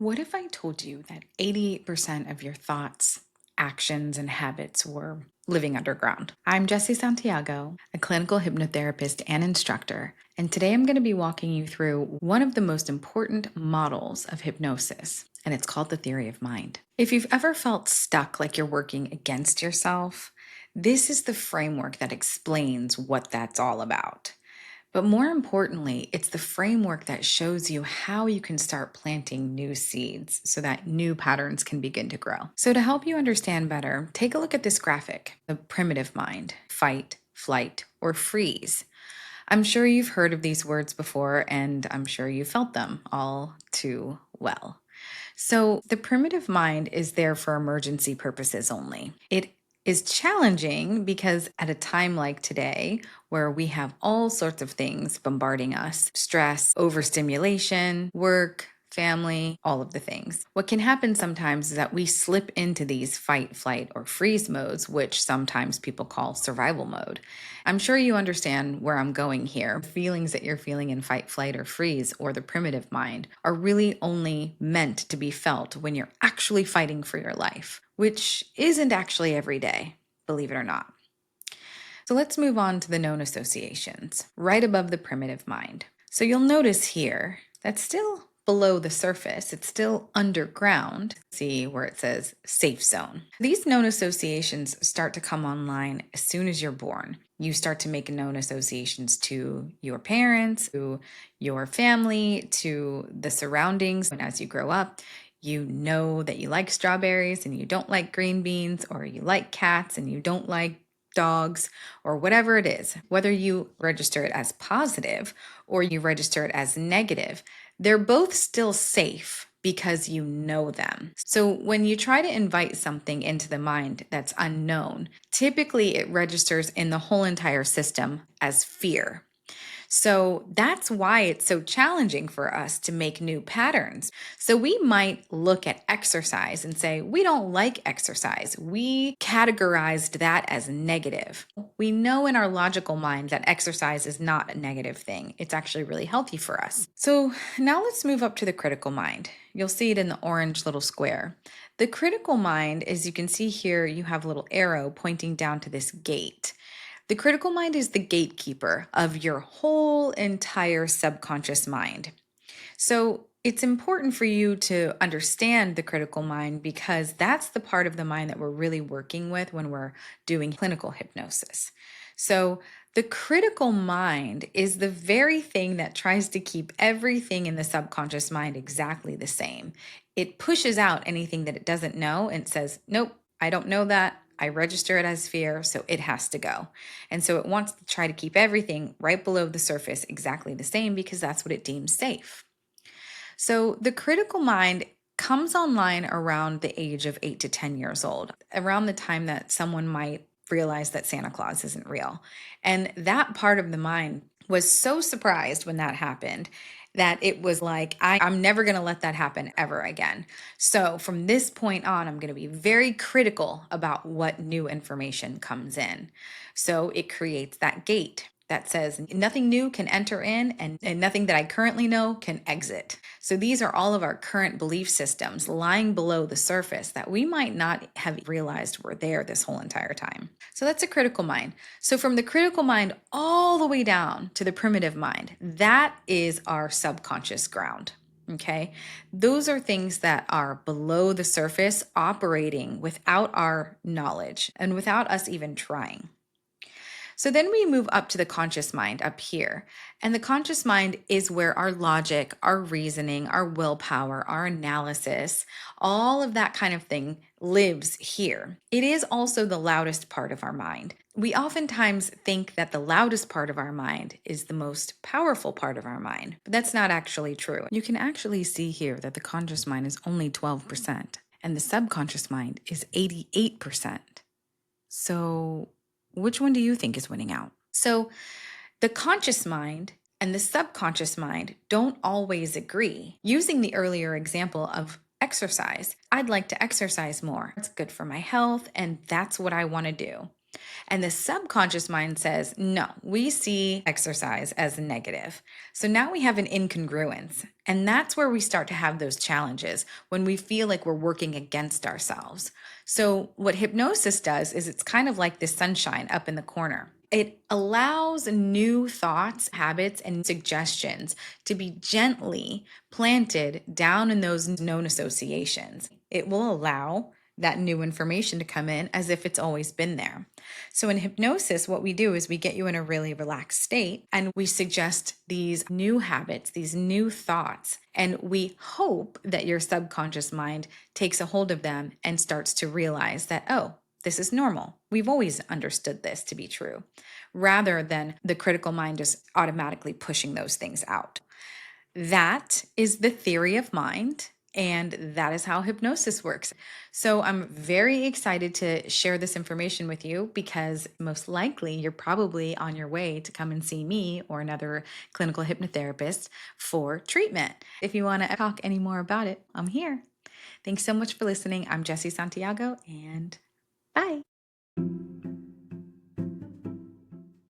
What if I told you that 88% of your thoughts, actions, and habits were living underground? I'm Jessie Santiago, a clinical hypnotherapist and instructor, and today I'm going to be walking you through one of the most important models of hypnosis, and it's called the theory of mind. If you've ever felt stuck like you're working against yourself, this is the framework that explains what that's all about. But more importantly, it's the framework that shows you how you can start planting new seeds so that new patterns can begin to grow. So, to help you understand better, take a look at this graphic: the primitive mind, fight, flight, or freeze. I'm sure you've heard of these words before, and I'm sure you felt them all too well. So, the primitive mind is there for emergency purposes only. It is challenging because at a time like today, where we have all sorts of things bombarding us: stress, overstimulation, work, family, all of the things. What can happen sometimes is that we slip into these fight, flight, or freeze modes, which sometimes people call survival mode. I'm sure you understand where I'm going here. Feelings that you're feeling in fight, flight, or freeze, or the primitive mind, are really only meant to be felt when you're actually fighting for your life, which isn't actually every day, believe it or not. So let's move on to the known associations, right above the primitive mind. So you'll notice here that's still below the surface, it's still underground. See where it says safe zone. These known associations start to come online as soon as you're born. You start to make known associations to your parents, to your family, to the surroundings. And as you grow up, you know that you like strawberries and you don't like green beans, or you like cats and you don't like dogs, or whatever it is. Whether you register it as positive or you register it as negative, they're both still safe because you know them. So when you try to invite something into the mind that's unknown, typically it registers in the whole entire system as fear. So that's why it's so challenging for us to make new patterns. So we might look at exercise and say, we don't like exercise. We categorized that as negative. We know in our logical mind that exercise is not a negative thing. It's actually really healthy for us. So now let's move up to the critical mind. You'll see it in the orange little square. The critical mind, as you can see here, you have a little arrow pointing down to this gate. The critical mind is the gatekeeper of your whole entire subconscious mind. So it's important for you to understand the critical mind because that's the part of the mind that we're really working with when we're doing clinical hypnosis. So the critical mind is the very thing that tries to keep everything in the subconscious mind exactly the same. It pushes out anything that it doesn't know and says, nope, I don't know that. I register it as fear, so it has to go. And so it wants to try to keep everything right below the surface exactly the same because that's what it deems safe. So the critical mind comes online around the age of 8 to 10 years old, around the time that someone might realize that Santa Claus isn't real. And that part of the mind was so surprised when that happened that it was like, I'm never going to let that happen ever again. So from this point on, I'm going to be very critical about what new information comes in. So it creates that gate that says nothing new can enter in and nothing that I currently know can exit. So these are all of our current belief systems lying below the surface that we might not have realized were there this whole entire time. So that's a critical mind. So from the critical mind all the way down to the primitive mind, that is our subconscious ground. Okay. Those are things that are below the surface, operating without our knowledge and without us even trying. So then we move up to the conscious mind up here. And the conscious mind is where our logic, our reasoning, our willpower, our analysis, all of that kind of thing lives here. It is also the loudest part of our mind. We oftentimes think that the loudest part of our mind is the most powerful part of our mind, but that's not actually true. You can actually see here that the conscious mind is only 12% and the subconscious mind is 88%. So which one do you think is winning out? So the conscious mind and the subconscious mind don't always agree. Using the earlier example of exercise, I'd like to exercise more. It's good for my health, and that's what I want to do. And the subconscious mind says, no, we see exercise as negative. So now we have an incongruence. And that's where we start to have those challenges when we feel like we're working against ourselves. So, what hypnosis does is it's kind of like this sunshine up in the corner. It allows new thoughts, habits, and suggestions to be gently planted down in those known associations. It will allow that new information to come in as if it's always been there. So, in hypnosis, what we do is we get you in a really relaxed state and we suggest these new habits, these new thoughts, and we hope that your subconscious mind takes a hold of them and starts to realize that, oh, this is normal. We've always understood this to be true, rather than the critical mind just automatically pushing those things out. That is the theory of mind, and that is how hypnosis works. So I'm very excited to share this information with you because most likely you're probably on your way to come and see me or another clinical hypnotherapist for treatment. If you want to talk any more about it, I'm here. Thanks so much for listening. I'm Jessie Santiago, and bye.